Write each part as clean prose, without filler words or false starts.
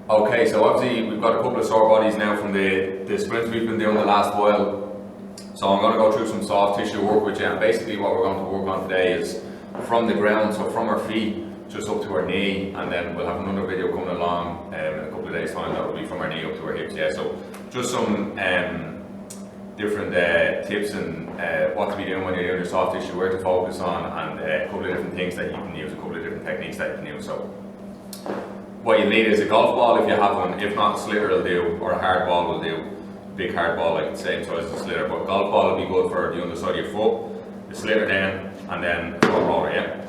Okay, so obviously we've got a couple of sore bodies now from the sprints we've been doing the last while. So I'm going to go through some soft tissue work with you, and basically what we're going to work on today is from the ground, so from our feet just up to our knee, and then we'll have another video coming along in a couple of days time that will be from our knee up to our hips. Yeah, so just some different tips and what to be doing when you're doing your soft tissue, where to focus on, and a couple of different things that you can use, a couple of different techniques that you can use. So what you need is a golf ball if you have one. If not, a slitter will do, or a hard ball will do. Big hard ball, like the same size as a slitter, but golf ball will be good for the underside of your foot, the slitter then, and then the foot roller, yeah?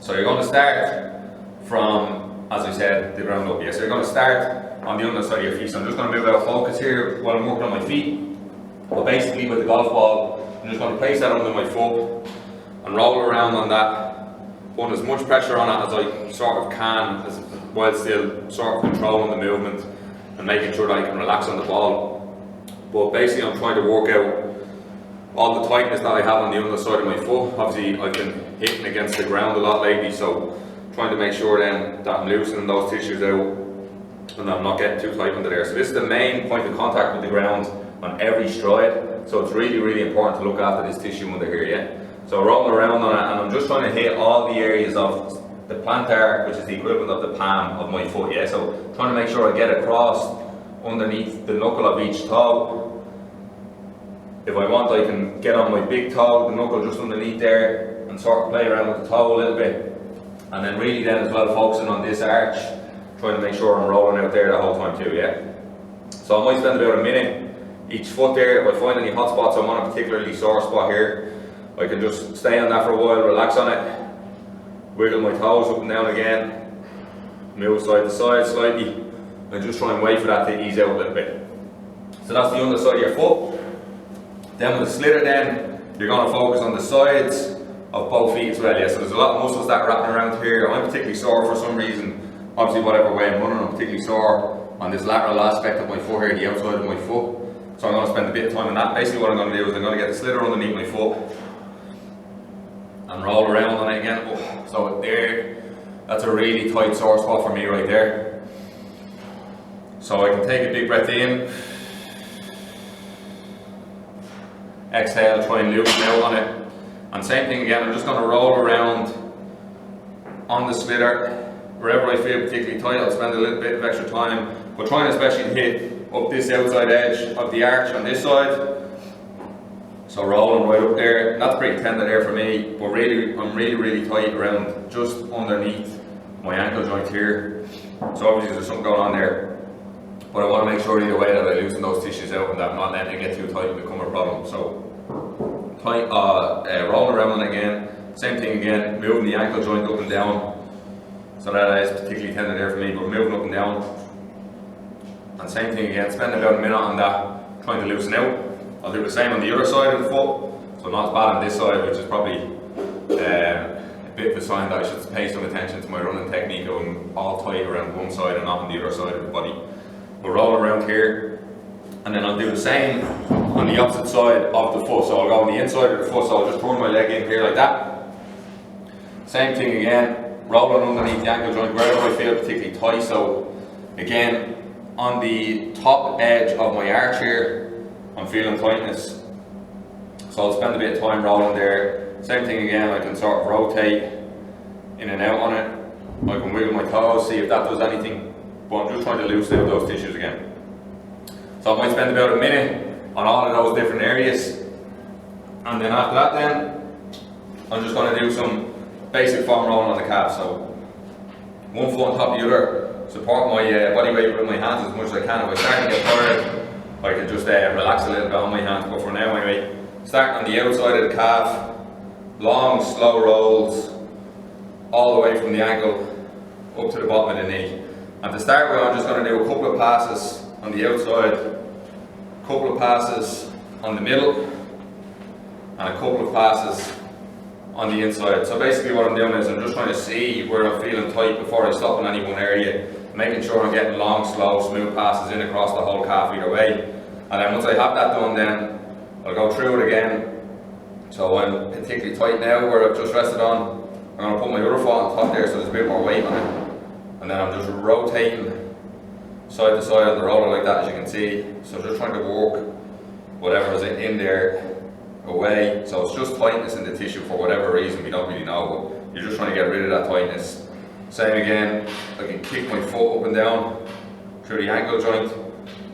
So you're going to start from, as I said, the ground up, yeah? So you're going to start on the underside of your feet. So I'm just going to move out of focus here while I'm working on my feet. But basically with the golf ball, I'm just going to place that under my foot and roll around on that, putting as much pressure on it as I sort of can, while still sort of controlling the movement and making sure that I can relax on the ball. But basically I'm trying to work out all the tightness that I have on the underside of my foot. Obviously I've been hitting against the ground a lot lately, so trying to make sure then that I'm loosening those tissues out and I'm not getting too tight under there. So this is the main point of contact with the ground on every stride. So it's really, really important to look after this tissue under here, yeah? So rolling around on it, and I'm just trying to hit all the areas of the plantar, which is the equivalent of the palm of my foot, yeah? So trying to make sure I get across underneath the knuckle of each toe. If I want, I can get on my big toe, the knuckle just underneath there, and sort of play around with the toe a little bit. And then really then as well focusing on this arch, trying to make sure I'm rolling out there the whole time too, yeah? So I might spend about a minute each foot there. If I find any hot spots, I'm on a particularly sore spot here, I can just stay on that for a while, relax on it, wiggle my toes up and down again, move side to side slightly, and just try and wait for that to ease out a little bit. So that's the underside of your foot. Then with the slitter then, you're going to focus on the sides of both feet as well, yeah? So there's a lot of muscles that are wrapping around here. I'm particularly sore for some reason, obviously whatever way I'm running, I'm particularly sore on this lateral aspect of my foot here, the outside of my foot. So I'm going to spend a bit of time on that. Basically what I'm going to do is I'm going to get the slitter underneath my foot and roll around on it again. Oh, so there, that's a really tight sore spot for me right there. So I can take a big breath in, exhale, try and loosen out on it. And same thing again, I'm just going to roll around on the slitter. Wherever I feel particularly tight, I'll spend a little bit of extra time, but trying especially to hit up this outside edge of the arch on this side. So rolling right up there, that's pretty tender there for me, but really, I'm really tight around just underneath my ankle joint here. So obviously there's something going on there, but I want to make sure either way that I loosen those tissues out and that I'm not letting it get too tight and become a problem. So tight, rolling around it again, same thing again, moving the ankle joint up and down. So that is particularly tender there for me, but moving up and down. And same thing again, spend about a minute on that, trying to loosen out. I'll do the same on the other side of the foot, so not as bad on this side, which is probably a bit of a sign that I should pay some attention to my running technique. I'm all tight around one side and not on the other side of the body. We'll roll around here, and then I'll do the same on the opposite side of the foot. So I'll go on the inside of the foot, so I'll just turn my leg in here like that. Same thing again, rolling underneath the ankle joint wherever I feel particularly tight. So again, on the top edge of my arch here, I'm feeling tightness. So I'll spend a bit of time rolling there. Same thing again, I can sort of rotate in and out on it. I can wiggle my toes, see if that does anything. But I'm just trying to loosen out those tissues again. So I might spend about a minute on all of those different areas. And then after that then, I'm just going to do some basic foam rolling on the calf. So one foot on top of the other, support my body weight with my hands as much as I can. If I start to get tired, I can just relax a little bit on my hands, but for now anyway, starting on the outside of the calf, long slow rolls all the way from the ankle up to the bottom of the knee. And to start with, I'm just going to do a couple of passes on the outside, a couple of passes on the middle, and a couple of passes on the inside. So basically what I'm doing is I'm just trying to see where I'm feeling tight before I stop in any one area, making sure I'm getting long, slow, smooth passes in across the whole calf either way. And then once I have that done, then I'll go through it again. So I'm particularly tight now where I've just rested on. I'm going to put my other foot on top there so there's a bit more weight on it. And then I'm just rotating side to side on the roller like that, as you can see. So just trying to work whatever is in there away. So it's just tightness in the tissue for whatever reason, we don't really know, but you're just trying to get rid of that tightness. Same again, I can kick my foot up and down through the ankle joint,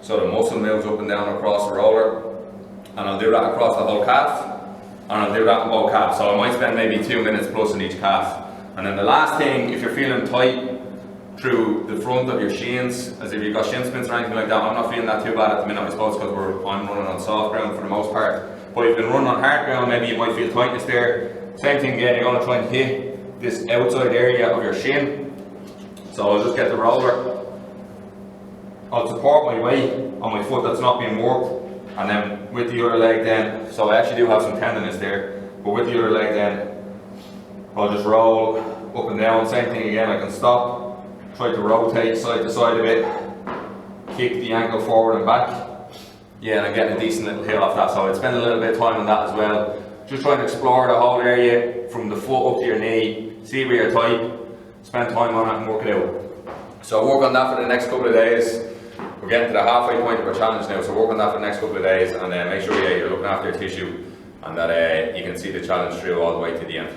so the muscle moves up and down across the roller, and I'll do that across the whole calf, and I'll do that in both calves. So I might spend maybe 2 minutes plus in each calf. And then the last thing, if you're feeling tight through the front of your shins, as if you've got shin splints or anything like that, I'm not feeling that too bad at the minute, I suppose, because I'm running on soft ground for the most part. But if you've been running on hard ground, maybe you might feel tightness there. Same thing again, you're going to try and hit this outside area of your shin. So I'll just get the roller, I'll support my weight on my foot that's not being worked, and then with the other leg then, so I actually do have some tenderness there, but with the other leg then, I'll just roll up and down. Same thing again, I can stop, try to rotate side to side a bit, kick the ankle forward and back. Yeah, and I'm getting a decent little hit off that, so I'd spend a little bit of time on that as well. Just trying to explore the whole area from the foot up to your knee, see where you're tight, spend time on it and work it out. So I'll work on that for the next couple of days. We're getting to the halfway point of our challenge now, so work on that for the next couple of days, and make sure you're looking after your tissue and that you can see the challenge through all the way to the end.